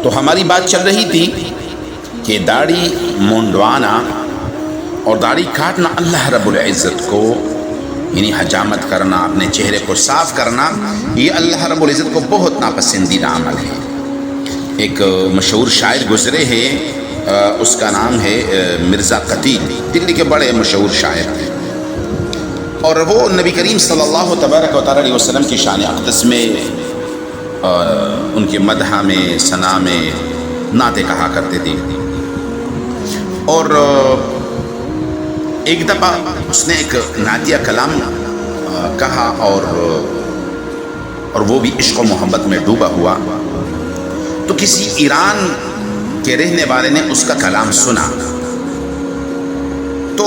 تو ہماری بات چل رہی تھی کہ داڑھی منڈوانا اور داڑھی کاٹنا اللہ رب العزت کو، یعنی حجامت کرنا، اپنے چہرے کو صاف کرنا، یہ اللہ رب العزت کو بہت ناپسندیدہ عمل ہے۔ ایک مشہور شاعر گزرے ہیں، اس کا نام ہے مرزا قتیل، دلی کے بڑے مشہور شاعر ہیں، اور وہ نبی کریم صلی اللہ تبارک و تعالیٰ علیہ وسلم کی شان اقدس میں، ان کے مدح میں، ثنا میں نعتیں کہا کرتے تھے۔ اور ایک دفعہ اس نے ایک نعتیہ کلام کہا، اور وہ بھی عشق و محبت میں ڈوبا ہوا، تو کسی ایران کے رہنے والے نے اس کا کلام سنا، تو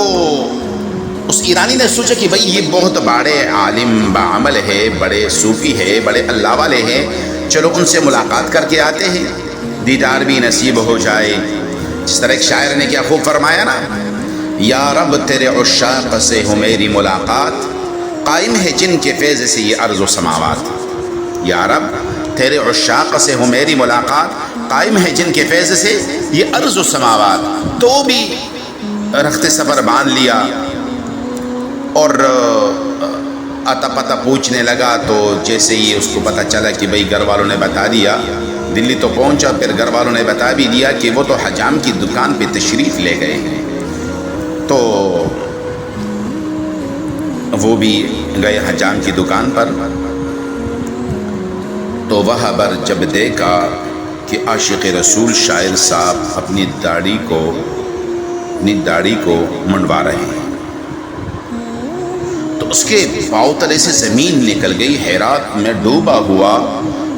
اس ایرانی نے سوچا کہ بھئی یہ بہت بڑے عالم بعمل ہے، بڑے صوفی ہے، بڑے اللہ والے ہیں، چلو ان سے ملاقات کر کے آتے ہیں، دیدار بھی نصیب ہو جائے۔ جس طرح ایک شاعر نے کیا خوب فرمایا نا، یا رب تیرے عشاق سے ہو میری ملاقات، قائم ہے جن کے فیض سے یہ ارض و سماوات۔ یا رب تیرے عشاق سے ہو میری ملاقات، قائم ہے جن کے فیض سے یہ ارض و سماوات۔ تو بھی رخت سفر باندھ لیا اور آتا پتہ پوچھنے لگا، تو جیسے ہی اس کو پتہ چلا کہ بھئی گھر والوں نے بتا دیا، دلی تو پہنچا، پھر گھر والوں نے بتا بھی دیا کہ وہ تو حجام کی دکان پہ تشریف لے گئے ہیں، تو وہ بھی گئے حجام کی دکان پر۔ تو وہاں پر جب دیکھا کہ عاشق رسول شاعر صاحب اپنی داڑھی کو منڈوا رہے ہیں، تو اس کے پاؤں تلے سے زمین نکل گئی، حیرات میں ڈوبا ہوا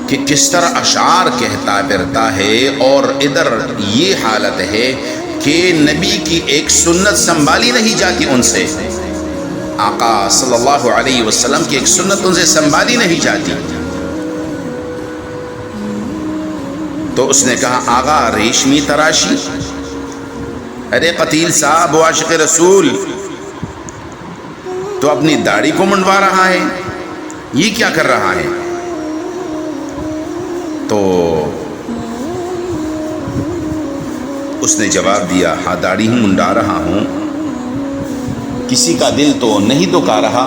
کہ کس طرح اشعار کہتا پھرتا ہے، اور ادھر یہ حالت ہے کہ نبی کی ایک سنت سنبھالی نہیں جاتی ان سے، آقا صلی اللہ علیہ وسلم کی ایک سنت ان سے سنبھالی نہیں جاتی۔ تو اس نے کہا، آقا ریشمی تراشی؟ ارے قتیل صاحب، وہ عاشق رسول تو اپنی داڑھی کو منڈوا رہا ہے، یہ کیا کر رہا ہے؟ تو اس نے جواب دیا، ہاں داڑھی ہی منڈا رہا ہوں، کسی کا دل تو نہیں دکھا رہا،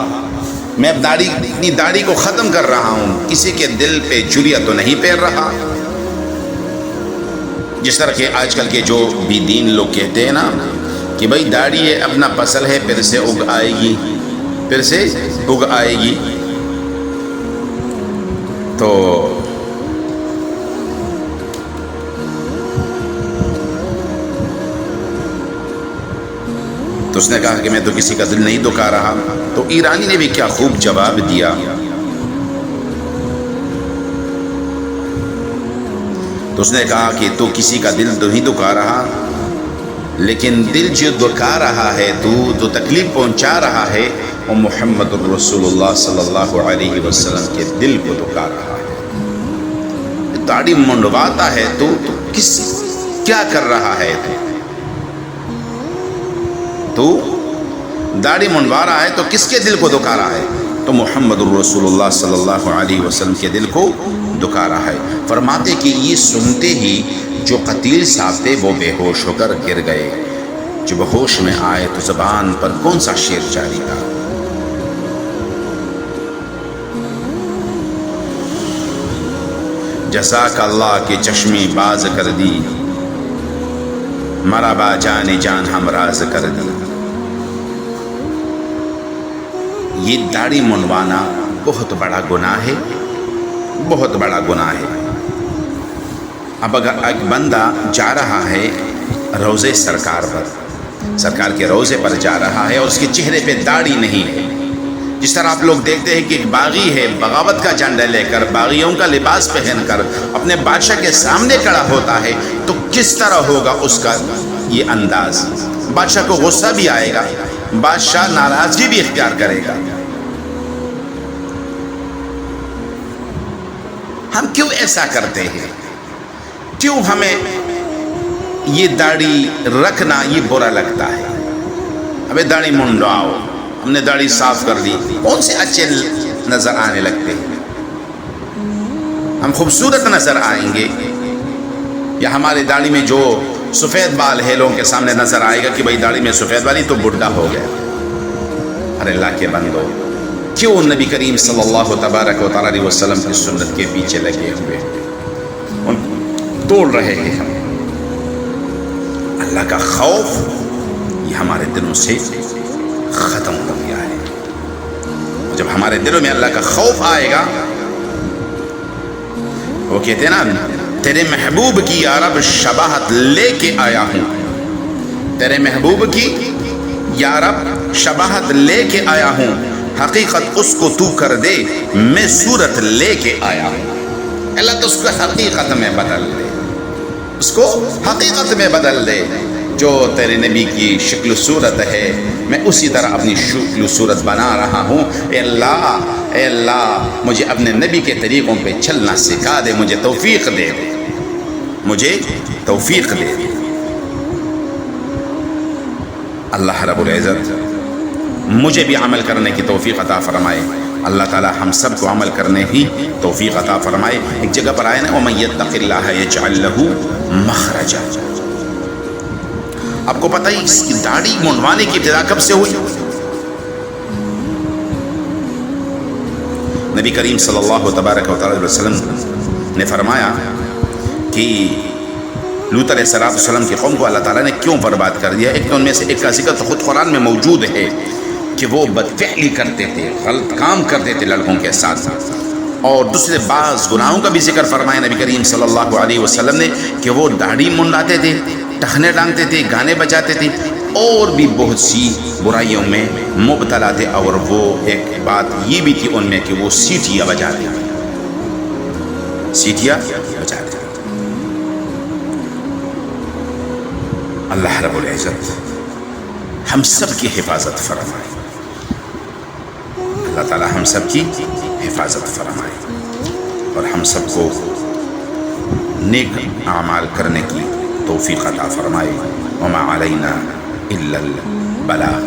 میں اپنی داڑھی کو ختم کر رہا ہوں، کسی کے دل پہ چریا تو نہیں پھیر رہا۔ جس طرح کہ آج کل کے جو بھی دین لوگ کہتے ہیں نا کہ بھئی داڑھی ہے، اپنا پسل ہے، پھر سے اگ آئے گی، پھر سے اگ آئے گی۔ تو اس نے کہا کہ میں تو کسی کا دل نہیں دکھا رہا۔ تو ایرانی نے بھی کیا خوب جواب دیا، تو اس نے کہا کہ تو کسی کا دل تو نہیں دکھا رہا، لیکن دل جو دکھا رہا ہے، تو تکلیف پہنچا رہا ہے، وہ محمد الرسول اللہ صلی اللہ علیہ وسلم کے دل کو دکھا رہا ہے۔ داڑھی منڈواتا ہے تو کیا کر رہا ہے؟ تو داڑھی منڈوا رہا ہے تو کس کے دل کو دکھا رہا ہے؟ تو محمد الرسول اللہ صلی اللہ علیہ وسلم کے دل کو دکھا رہا ہے۔ فرماتے کہ یہ سنتے ہی جو قتیل صاحب تھے وہ بے ہوش ہو کر گر گئے۔ جب ہوش میں آئے تو زبان پر کون سا شعر جاری تھا؟ جزاک اللہ کی چشمی باز کر دی، مرا با جان جان ہم راز کر دی۔ یہ داڑھی منڈوانا بہت بڑا گناہ ہے، بہت بڑا گناہ ہے۔ اب اگر ایک بندہ جا رہا ہے روضے سرکار پر، سرکار کے روضے پر جا رہا ہے، اور اس کے چہرے پہ داڑھی نہیں ہے، جس طرح آپ لوگ دیکھتے ہیں کہ ایک باغی ہے، بغاوت کا جھنڈا لے کر، باغیوں کا لباس پہن کر اپنے بادشاہ کے سامنے کھڑا ہوتا ہے، تو کس طرح ہوگا اس کا یہ انداز؟ بادشاہ کو غصہ بھی آئے گا، بادشاہ ناراضگی بھی اختیار کرے گا۔ ہم کیوں ایسا کرتے ہیں؟ کیوں ہمیں یہ داڑھی رکھنا یہ برا لگتا ہے؟ ہمیں داڑھی منڈواؤ، ہم نے داڑھی صاف کر دی، کون سے اچھے نظر آنے لگتے ہیں، ہم خوبصورت نظر آئیں گے، یا ہماری داڑھی میں جو سفید بال ہے لوگوں کے سامنے نظر آئے گا کہ بھائی داڑھی میں سفید والی تو بڈھا ہو گیا. ارے اللہ کے بندو، کیوں نبی کریم صلی اللہ تبارک و تعالی علیہ وسلم کی سنت کے پیچھے لگے ہوئے ان توڑ رہے ہیں ہم؟ اللہ کا خوف یہ ہمارے دلوں سے ختم ہو گیا ہے. جب ہمارے دلوں میں اللہ کا خوف آئے گا، وہ کہتے ہیں نا، تیرے محبوب کی یا رب شباہت لے کے آیا ہوں، تیرے محبوب کی یا رب شباہت لے کے آیا ہوں، حقیقت اس کو تو کر دے میں صورت لے کے آیا ہوں. اللہ تو اس کو حقیقت میں بدل دے، اس کو حقیقت میں بدل دے. جو تیرے نبی کی شکل و صورت ہے میں اسی طرح اپنی شکل و صورت بنا رہا ہوں. اے اللہ مجھے اپنے نبی کے طریقوں پہ چلنا سکھا دے، مجھے توفیق دے، مجھے توفیق دے. اللہ رب العزت مجھے بھی عمل کرنے کی توفیق عطا فرمائے. اللہ تعالی ہم سب کو عمل کرنے کی توفیق عطا فرمائے. ایک جگہ پر آئے نا، وَمَن يَتَّقِ اللَّهَ يَجْعَل لَّهُ مَخْرَجًا. آپ کو پتہ ہی اس کی داڑھی منڈوانے کی ابتدا کب سے ہوئی؟ نبی کریم صلی اللہ تبارک و تعالی وسلم نے فرمایا کہ لوط علیہ السلام کی قوم کو اللہ تعالیٰ نے کیوں برباد کر دیا. ایک تو ان میں سے ایک کا ذکر تو خود قرآن میں موجود ہے کہ وہ بدفعلی کرتے تھے، غلط کام کرتے تھے لڑکوں کے ساتھ، اور دوسرے بعض گناہوں کا بھی ذکر فرمایا نبی کریم صلی اللہ علیہ وسلم نے کہ وہ داڑھی منڈاتے تھے، ٹخنے ڈانگتے تھے، گانے بجاتے تھے، اور بھی بہت سی برائیوں میں مبتلا تھے. اور وہ ایک بات یہ بھی تھی ان میں کہ وہ سیٹیاں بجاتے تھے، سیٹیاں بجاتے تھے. اللہ رب العزت ہم سب کی حفاظت فرمائے. اللہ تعالی ہم سب کی حفاظت فرمائے اور ہم سب کو نیک اعمال کرنے کی توفیق عطا فرمائے. وما علینا الا البلاغ.